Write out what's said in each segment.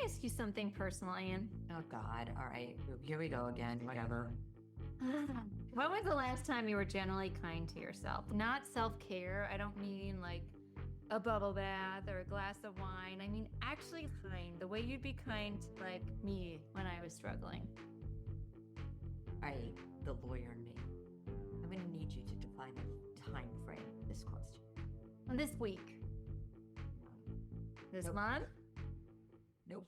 ask you something personal, Anne? Oh, God. All right. Here we go again. Whatever. When was the last time you were generally kind to yourself? Not self-care. I don't mean like a bubble bath or a glass of wine. I mean actually kind. The way you'd be kind to like me when I was struggling. All right. The lawyer in me. I'm going to need you to define a time frame for this question. This week. This Nope. month? Nope.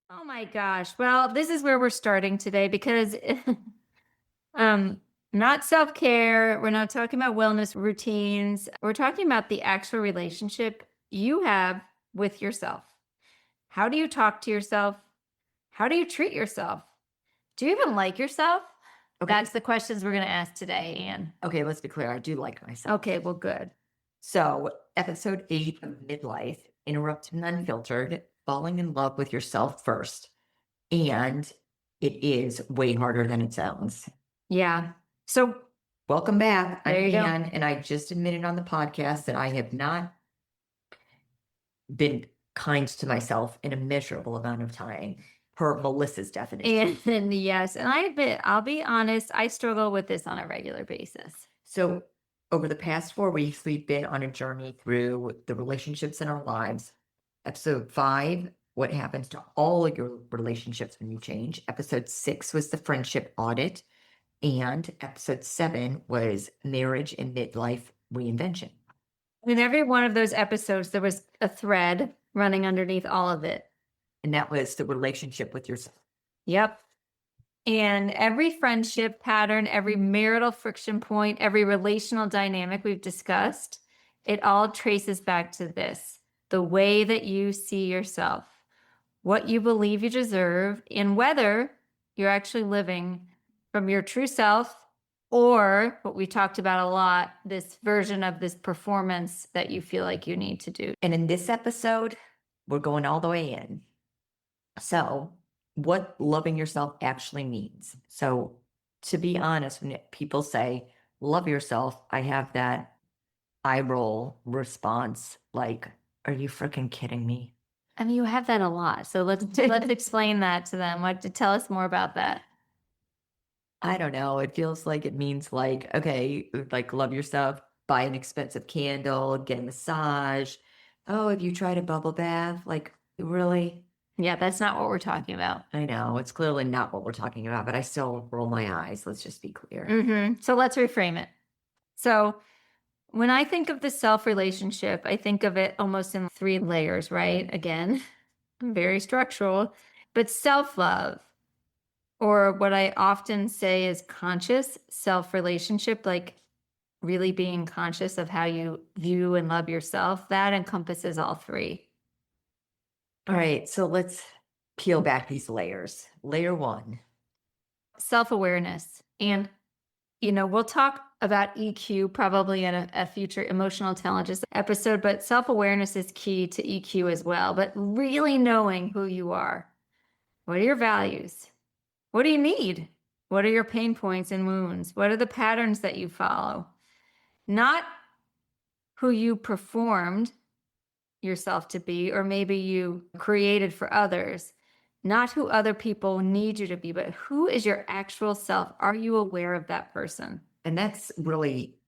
Oh my gosh. Well, this is where we're starting today because not self-care, we're not talking about wellness routines. We're talking about the actual relationship you have with yourself. How do you talk to yourself? How do you treat yourself? Do you even like yourself? Okay. That's the questions we're going to ask today, Anne. Okay, let's be clear. I do like myself. Okay, well, good. So, episode 8 of Midlife, Interrupted and Unfiltered, falling in love with yourself first. And it is way harder than it sounds. Yeah. So, welcome back. I'm There you go. Anne, and I just admitted on the podcast that I have not been kind to myself in a measurable amount of time, per Melissa's definition. and yes, and I'll be honest, I struggle with this on a regular basis. So, over the past 4 weeks, we've been on a journey through the relationships in our lives. Episode 5, what happens to all of your relationships when you change. Episode 6 was the friendship audit. And episode 7 was marriage and midlife reinvention. In every one of those episodes, there was a thread running underneath all of it. And that was the relationship with yourself. Yep. And every friendship pattern, every marital friction point, every relational dynamic we've discussed, it all traces back to this: the way that you see yourself, what you believe you deserve, and whether you're actually living from your true self or what we talked about a lot, this version of this performance that you feel like you need to do. And in this episode, we're going all the way in. So, what loving yourself actually means. So, to be honest, when people say, love yourself, I have that eye roll response like, are you freaking kidding me? I mean, you have that a lot. So let's explain that to them. Tell us more about that. I don't know. It feels like it means like, okay, like love yourself, buy an expensive candle, get a massage. Oh, have you tried a bubble bath? Like, really? Yeah, that's not what we're talking about. I know. It's clearly not what we're talking about, but I still roll my eyes. Let's just be clear. Mm-hmm. So let's reframe it. So when I think of the self relationship, I think of it almost in 3 layers, right? Again, I'm very structural, but self-love, or what I often say is conscious self-relationship, like really being conscious of how you view and love yourself, that encompasses all 3. All right. So let's peel back these layers. Layer 1. Self-awareness. And, we'll talk about EQ probably in a future emotional intelligence episode, but self-awareness is key to EQ as well. But really knowing who you are. What are your values? What do you need? What are your pain points and wounds? What are the patterns that you follow? Not who you performed yourself to be, or maybe you created for others. Not who other people need you to be, but who is your actual self? Are you aware of that person? And that's really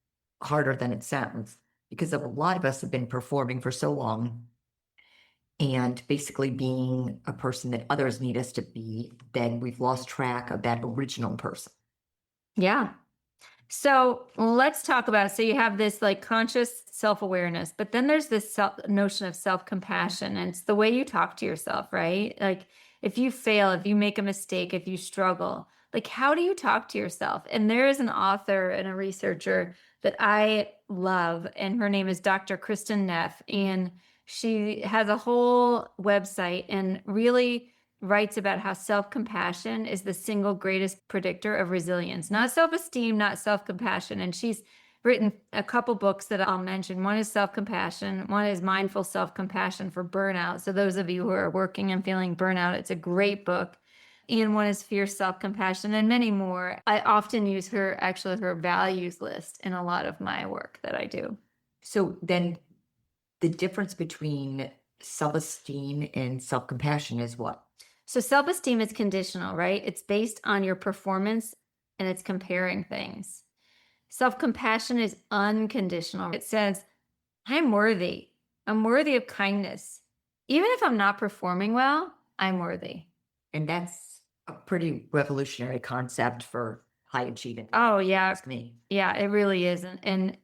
harder than it sounds, because a lot of us have been performing for so long and basically being a person that others need us to be, then we've lost track of that original person. Yeah. So let's talk about it. So you have this like conscious self-awareness, but then there's this notion of self-compassion, and it's the way you talk to yourself, right? Like if you fail, if you make a mistake, if you struggle, like how do you talk to yourself? And there is an author and a researcher that I love, and her name is Dr. Kristen Neff, and she has a whole website and really writes about how self-compassion is the single greatest predictor of resilience, not self-esteem, not self-compassion. And she's written a couple books that I'll mention. One is self-compassion. One is mindful self-compassion for burnout. So those of you who are working and feeling burnout, it's a great book. And one is fierce self-compassion, and many more. I often use her values list in a lot of my work that I do. So then the difference between Self-esteem and self-compassion is what? So self-esteem is conditional, right? It's based on your performance and it's comparing things. Self-compassion is unconditional. It says, I'm worthy. I'm worthy of kindness. Even if I'm not performing well, I'm worthy. And that's a pretty revolutionary concept for high achieving. Oh yeah. Ask me. Yeah, it really is. And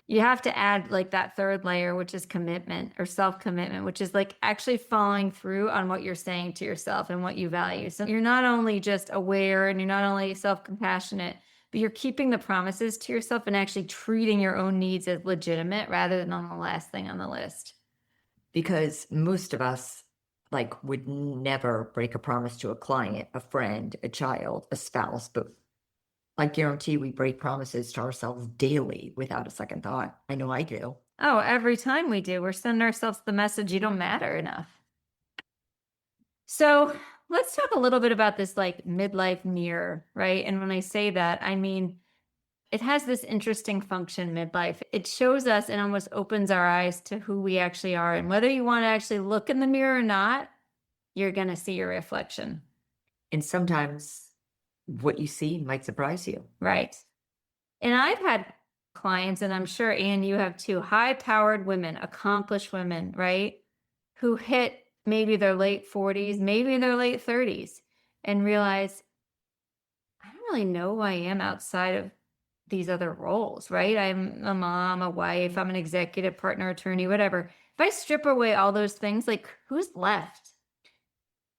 you have to add like that third layer, which is commitment or self-commitment, which is like actually following through on what you're saying to yourself and what you value. So you're not only just aware and you're not only self-compassionate, but you're keeping the promises to yourself and actually treating your own needs as legitimate rather than on the last thing on the list. Because most of us like would never break a promise to a client, a friend, a child, a spouse, but I guarantee we break promises to ourselves daily without a second thought. I know I do. Oh, every time we do, we're sending ourselves the message you don't matter enough. So let's talk a little bit about this like midlife mirror, right? And when I say that, I mean, it has this interesting function midlife. It shows us and almost opens our eyes to who we actually are. And whether you want to actually look in the mirror or not, you're going to see your reflection. And sometimes what you see might surprise you. Right. And I've had clients, and I'm sure, Anne, you have too, high-powered women, accomplished women, right? Who hit maybe their late 40s, maybe their late 30s, and realize, I don't really know who I am outside of these other roles, right? I'm a mom, a wife, I'm an executive partner, attorney, whatever. If I strip away all those things, like who's left?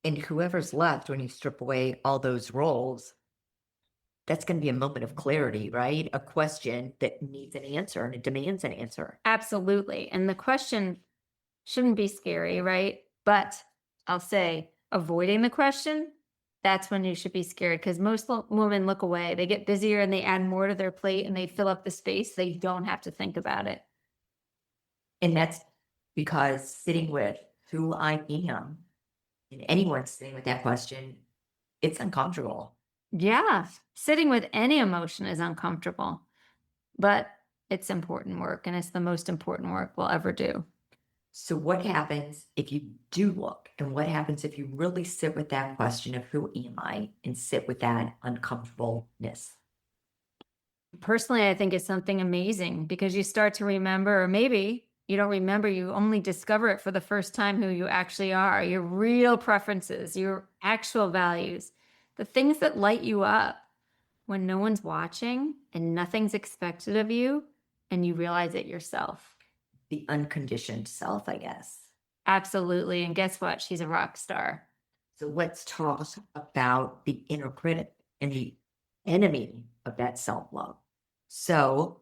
And whoever's left when you strip away all those roles, that's going to be a moment of clarity, right? A question that needs an answer and it demands an answer. Absolutely. And the question shouldn't be scary, right? But I'll say avoiding the question, that's when you should be scared because most women look away. They get busier and they add more to their plate and they fill up the space. They don't have to think about it. And that's because sitting with who I am and anyone sitting with that question, it's uncomfortable. Yeah. Sitting with any emotion is uncomfortable, but it's important work and it's the most important work we'll ever do. So what happens if you do look? And what happens if you really sit with that question of who am I and sit with that uncomfortableness? Personally, I think it's something amazing because you start to remember, or maybe you don't remember, you only discover it for the first time who you actually are, your real preferences, your actual values, the things that light you up when no one's watching and nothing's expected of you and you realize it yourself. The unconditioned self, I guess. Absolutely. And guess what? She's a rock star. So let's talk about the inner critic and the enemy of that self-love. So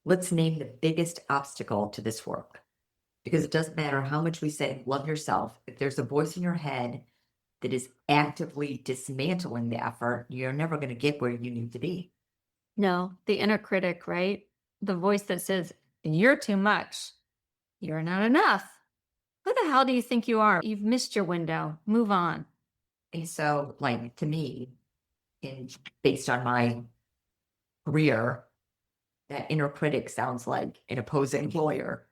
let's name the biggest obstacle to this work. Because it doesn't matter how much we say love yourself, if there's a voice in your head that is actively dismantling the effort, you're never going to get where you need to be. No, the inner critic, right? The voice that says, you're too much. You're not enough. Who the hell do you think you are? You've missed your window. Move on. And so, like, to me, and based on my career, that inner critic sounds like an opposing lawyer.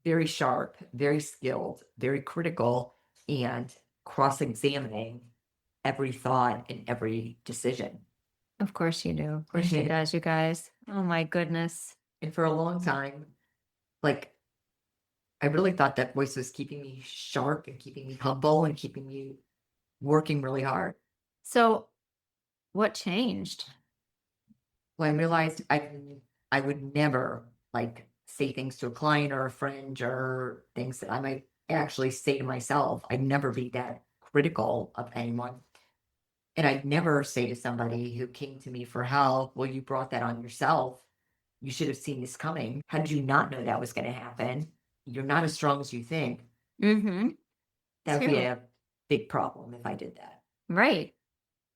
Very sharp, very skilled, very critical, and cross-examining every thought and every decision. Of course you do. Of course she does, you guys. Oh my goodness. And for a long time, like, I really thought that voice was keeping me sharp and keeping me humble and keeping me working really hard. So what changed? Well, I realized I would never like say things to a client or a friend or things that I might actually say to myself. I'd never be that critical of anyone. And I'd never say to somebody who came to me for help, well, you brought that on yourself. You should have seen this coming. How did you not know that was going to happen? You're not as strong as you think. Mm-hmm. That would be a big problem if I did that. Right.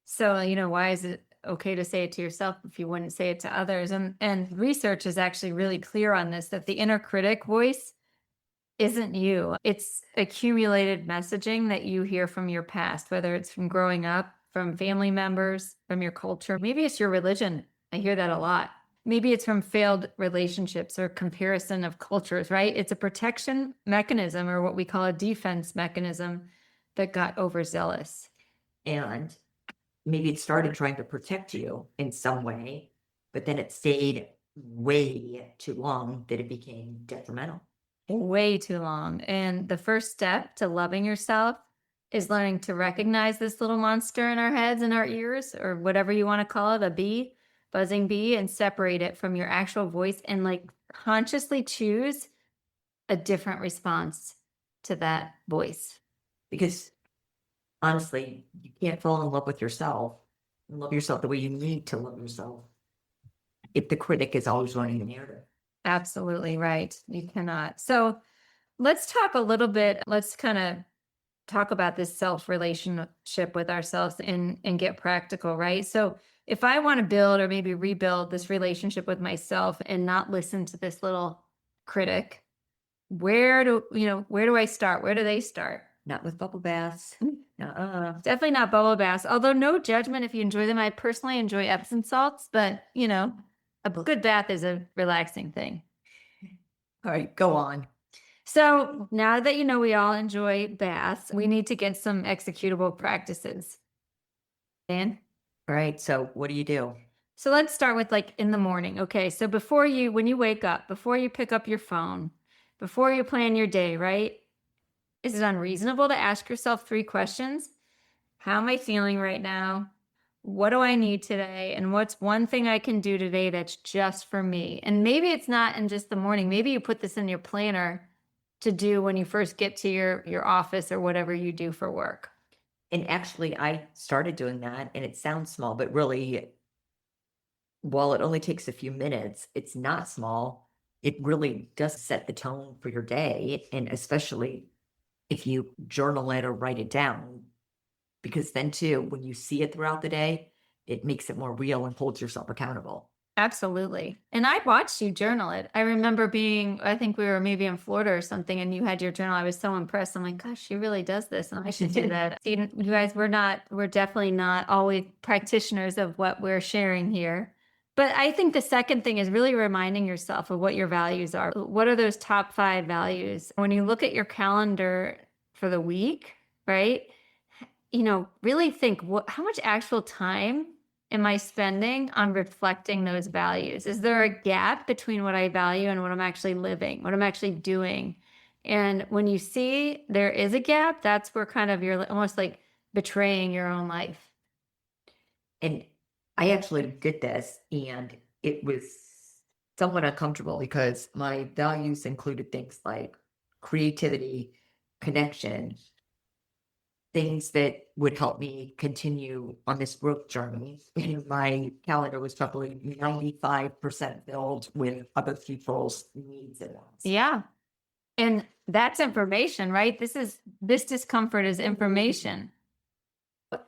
So, why is it okay to say it to yourself if you wouldn't say it to others? And research is actually really clear on this, that the inner critic voice isn't you. It's accumulated messaging that you hear from your past, whether it's from growing up, from family members, from your culture. Maybe it's your religion. I hear that a lot. Maybe it's from failed relationships or comparison of cultures, right? It's a protection mechanism or what we call a defense mechanism that got overzealous. And maybe it started trying to protect you in some way, but then it stayed way too long that it became detrimental. Way too long. And the first step to loving yourself is learning to recognize this little monster in our heads and our ears, or whatever you want to call it, a bee, buzzing bee, and separate it from your actual voice and like consciously choose a different response to that voice. Because honestly, you can't fall in love with yourself and love yourself the way you need to love yourself if the critic is always running the narrative. Absolutely right. You cannot. So let's talk a little bit. Let's kind of talk about this self relationship with ourselves and get practical, right? So if I want to build or maybe rebuild this relationship with myself and not listen to this little critic, where do I start? Where do they start? Not with bubble baths. Definitely not bubble baths. Although no judgment if you enjoy them. I personally enjoy Epsom salts, but a good bath is a relaxing thing. All right, go on. So now that we all enjoy baths, we need to get some executable practices. Dan? All right, so what do you do? So let's start with like in the morning. Okay. So when you wake up, before you pick up your phone, before you plan your day, right? Is it unreasonable to ask yourself 3 questions? How am I feeling right now? What do I need today? And what's one thing I can do today that's just for me? And maybe it's not in just the morning. Maybe you put this in your planner to do when you first get to your office or whatever you do for work. And actually, I started doing that, and it sounds small, but really, while it only takes a few minutes, it's not small. It really does set the tone for your day, and especially if you journal it or write it down, because then too, when you see it throughout the day, it makes it more real and holds yourself accountable. Absolutely. And I watched you journal it. I remember I think we were maybe in Florida or something, and you had your journal. I was so impressed. I'm like, gosh, she really does this. And I should do that. See, you guys, we're definitely not always practitioners of what we're sharing here. But I think the second thing is really reminding yourself of what your values are. What are those top 5 values? When you look at your calendar for the week, right? Really think how much actual time am I spending on reflecting those values? Is there a gap between what I value and what I'm actually living, what I'm actually doing? And when you see there is a gap, that's where kind of you're almost like betraying your own life. And I actually did this, and it was somewhat uncomfortable because my values included things like creativity, connection, things that would help me continue on this growth journey. And my calendar was probably 95% filled with other people's needs and wants. Yeah. And that's information, right? This discomfort is information.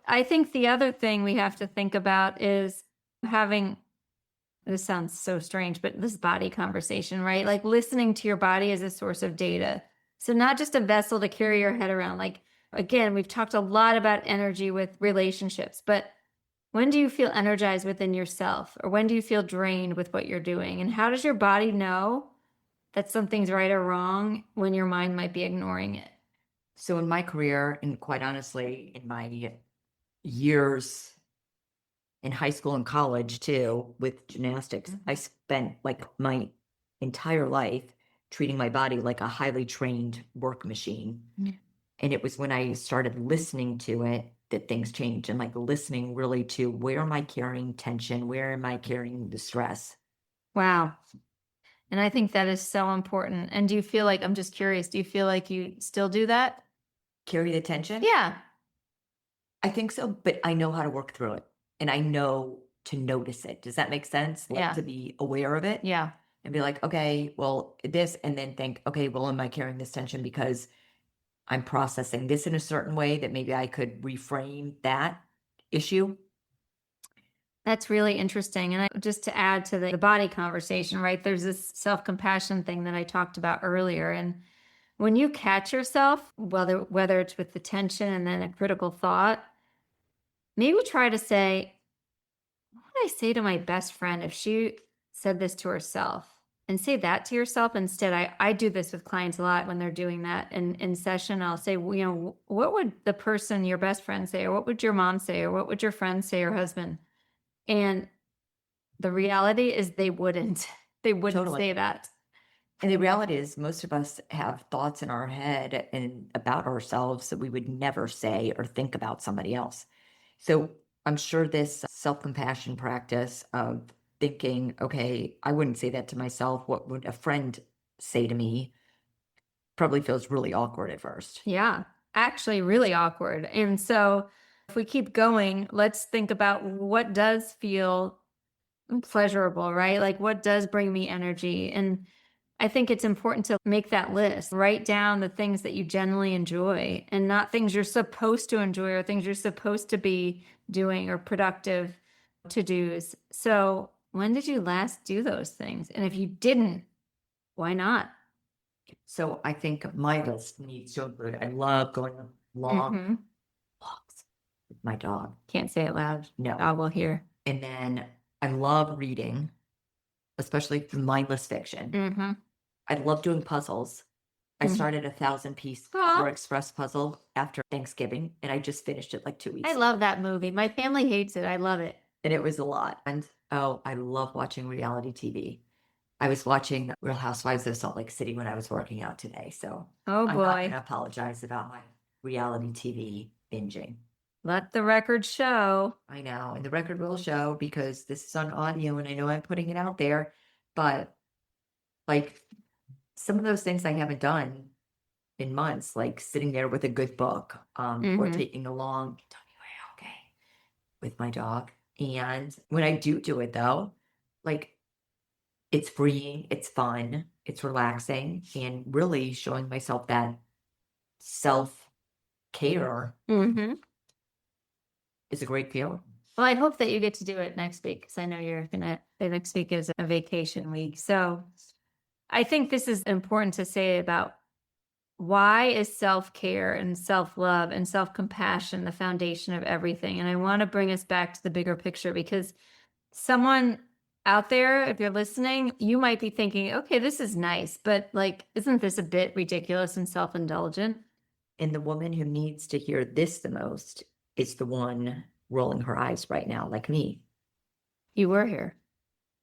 I think the other thing we have to think about is this sounds so strange, but this body conversation, right? Like listening to your body as a source of data. So not just a vessel to carry your head around. Like, again, we've talked a lot about energy with relationships, but when do you feel energized within yourself? Or when do you feel drained with what you're doing? And how does your body know that something's right or wrong when your mind might be ignoring it? So in my career, and quite honestly, in my years in high school and college too, with gymnastics, I spent like my entire life treating my body like a highly trained work machine. And it was when I started listening to it that things changed, and like listening really to where am I carrying tension? Where am I carrying the stress? Wow. And I think that is so important. And do you feel like, I'm just curious, do you feel like you still do that? Carry the tension? Yeah. I think so, but I know how to work through it, and I know to notice it. Does that make sense? Like Yeah. to be aware of it. Yeah. And be like, okay, well, this, and then think, okay, well, am I carrying this tension because I'm processing this in a certain way that maybe I could reframe that issue? That's really interesting. And just to add to the body conversation, right? There's this self-compassion thing that I talked about earlier. And when you catch yourself, whether it's with the tension and then a critical thought, maybe try to say, what would I say to my best friend if she said this to herself, and say that to yourself instead. I do this with clients a lot when they're doing that in session. I'll say, well, what would the person, your best friend, say, or what would your mom say, or what would your friend say, or husband? And the reality is they wouldn't. They wouldn't Totally. say that. And the reality is, most of us have thoughts in our head and about ourselves that we would never say or think about somebody else. So I'm sure this self compassion practice of thinking, okay, I wouldn't say that to myself. What would a friend say to me? Probably feels really awkward at first. Yeah, actually, really awkward. And so, if we keep going, let's think about what does feel pleasurable, right? Like what does bring me energy? And I think it's important to make that list. Write down the things that you generally enjoy and not things you're supposed to enjoy or things you're supposed to be doing or productive to dos. So, when did you last do those things? And if you didn't, why not? So I think my list needs to include, I love going on long Mhm. walks with my dog. Can't say it loud. No. I will hear. And then I love reading, especially mindless fiction. Mm-hmm. I love doing puzzles. I Mhm. started a 1,000-piece Aw. Color Express puzzle after Thanksgiving, and I just finished it like 2 weeks I ago. love that movie. My family hates it. I love it. And it was a lot. And oh, I love watching reality TV. I was watching Real Housewives of Salt Lake City when I was working out today. So Oh I'm not going boy. to apologize about my reality TV binging. Let the record show. I know. And the record will show because this is on audio and I know I'm putting it out there. But like some of those things I haven't done in months, like sitting there with a good book, or Mm-hmm. taking a long, tell me where you're okay with my dog. And when I do it though, like it's freeing, it's fun, it's relaxing, and really showing myself that self care Mm-hmm. is a great feeling. Well, I hope that you get to do it next week because I know the next week is a vacation week. So I think this is important to say about why is self-care and self-love and self-compassion the foundation of everything. And I want to bring us back to the bigger picture because someone out there, if you're listening, you might be thinking, okay, this is nice, but like, isn't this a bit ridiculous and self-indulgent? And the woman who needs to hear this the most is the one rolling her eyes right now, like me. You were here.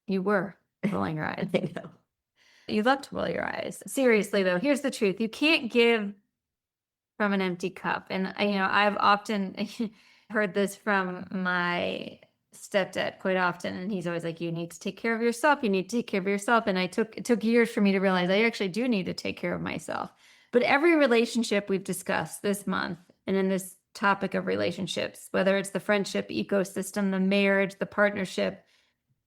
You were rolling your eyes. I know. You love to roll your eyes. Seriously, though, here's the truth. You can't give from an empty cup. And, I've often heard this from my stepdad quite often. And he's always like, you need to take care of yourself. You need to take care of yourself. And it took years for me to realize I actually do need to take care of myself. But every relationship we've discussed this month and in this topic of relationships, whether it's the friendship ecosystem, the marriage, the partnership,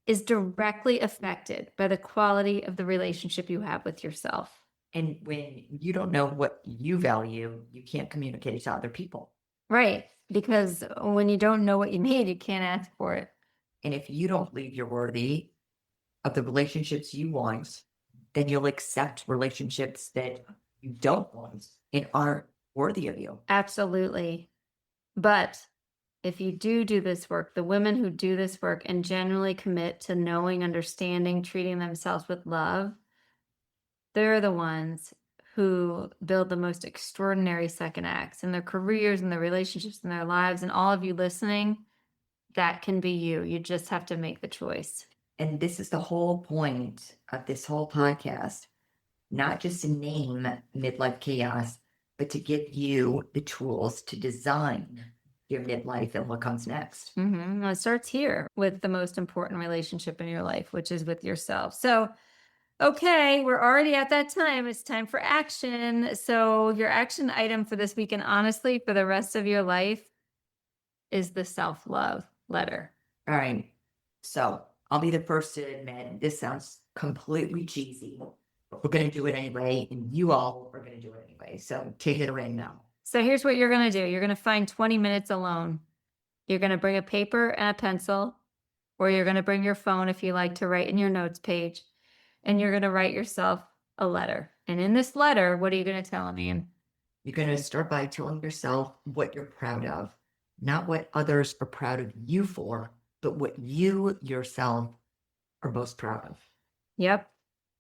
is directly affected by the quality of the relationship you have with yourself. And when you don't know what you value, you can't communicate it to other people. Right. Because when you don't know what you need, you can't ask for it. And if you don't believe you're worthy of the relationships you want, then you'll accept relationships that you don't want and aren't worthy of you. Absolutely. But if you do this work, the women who do this work and genuinely commit to knowing, understanding, treating themselves with love, they're the ones who build the most extraordinary second acts in their careers and their relationships in their lives. And all of you listening, that can be you. You just have to make the choice. And this is the whole point of this whole podcast, not just to name midlife chaos, but to give you the tools to design your midlife and what comes next. Well, it starts here with the most important relationship in your life, which is with yourself. So, okay, we're already at that time. It's time for action. So, your action item for this week, and honestly, for the rest of your life, is the self-love letter. All right. So I'll be the first to admit this sounds completely cheesy, but we're going to do it anyway. And you all are going to do it anyway. So take it away now. So here's what you're going to do. You're going to find 20 minutes alone. You're going to bring a paper and a pencil, or you're going to bring your phone if you like to write in your notes page, and you're going to write yourself a letter. And in this letter, what are you going to tell me? You're going to start by telling yourself what you're proud of, not what others are proud of you for, but what you yourself are most proud of. Yep.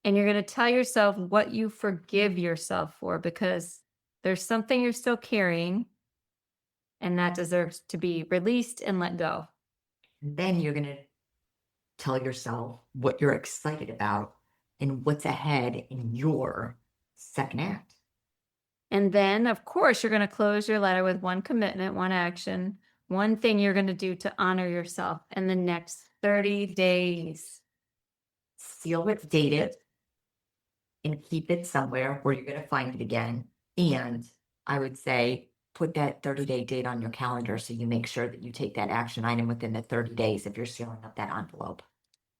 And you're going to tell yourself what you forgive yourself for, because there's something you're still carrying and that deserves to be released and let go. And then you're going to tell yourself what you're excited about and what's ahead in your second act. And then, of course, you're going to close your letter with one commitment, one action, one thing you're going to do to honor yourself in the next 30 days. Seal it, date it, and keep it somewhere where you're going to find it again. And I would say put that 30-day date on your calendar so you make sure that you take that action item within the 30 days if you're sealing up that envelope.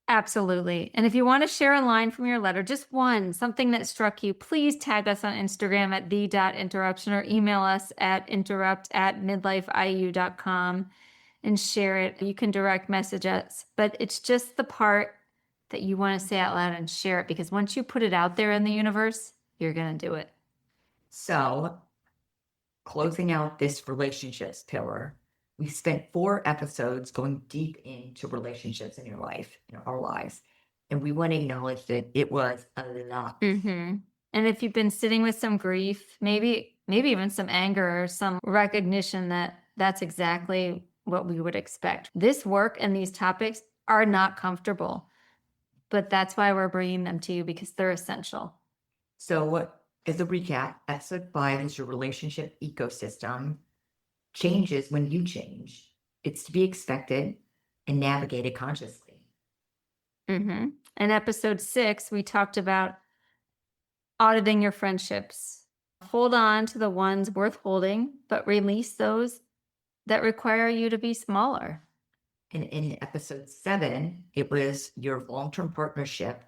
Absolutely. And if you want to share a line from your letter, just one, something that struck you, please tag us on Instagram at the.interruption or email us at interrupt@midlifeiu.com and share it. You can direct message us, but it's just the part that you want to say out loud and share it, because once you put it out there in the universe, you're going to do it. So, closing out this relationships pillar, we spent 4 episodes going deep into relationships in your life, in our lives. And we want to acknowledge that it was a lot. And if you've been sitting with some grief, maybe even some anger or some recognition that that's exactly what we would expect. This work and these topics are not comfortable, but that's why we're bringing them to you, because they're essential. So, as a recap, episode 5 is your relationship ecosystem. Changes when you change. It's to be expected and navigated consciously. In episode 6, we talked about auditing your friendships. Hold on to the ones worth holding, but release those that require you to be smaller. And in episode 7, it was your long-term partnership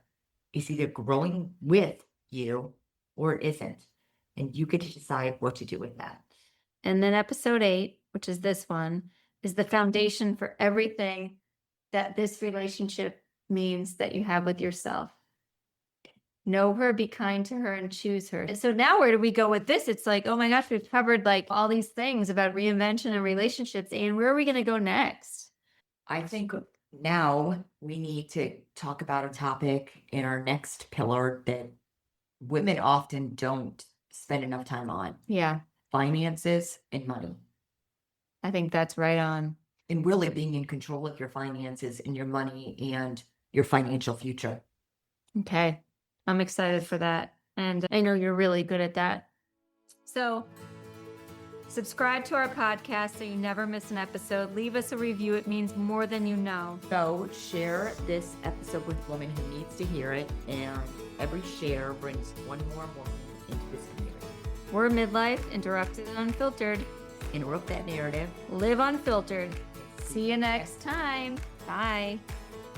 is either growing with you or it isn't. And you get to decide what to do with that. And then episode 8, which is this one, is the foundation for everything that this relationship means that you have with yourself. Know her, be kind to her, and choose her. And so now where do we go with this? It's like, oh my gosh, we've covered like all these things about reinvention and relationships. And where are we going to go next? I think now we need to talk about a topic in our next pillar that women often don't spend enough time on. Yeah. Finances and money. I think that's right on. And really being in control of your finances and your money and your financial future. Okay. I'm excited for that. And I know you're really good at that. So subscribe to our podcast so you never miss an episode. Leave us a review. It means more than you know. So share this episode with a woman who needs to hear it. And every share brings one more woman into this community. We're Midlife, Interrupted and Unfiltered. Interrupt that narrative. Live unfiltered. See you next time. Bye.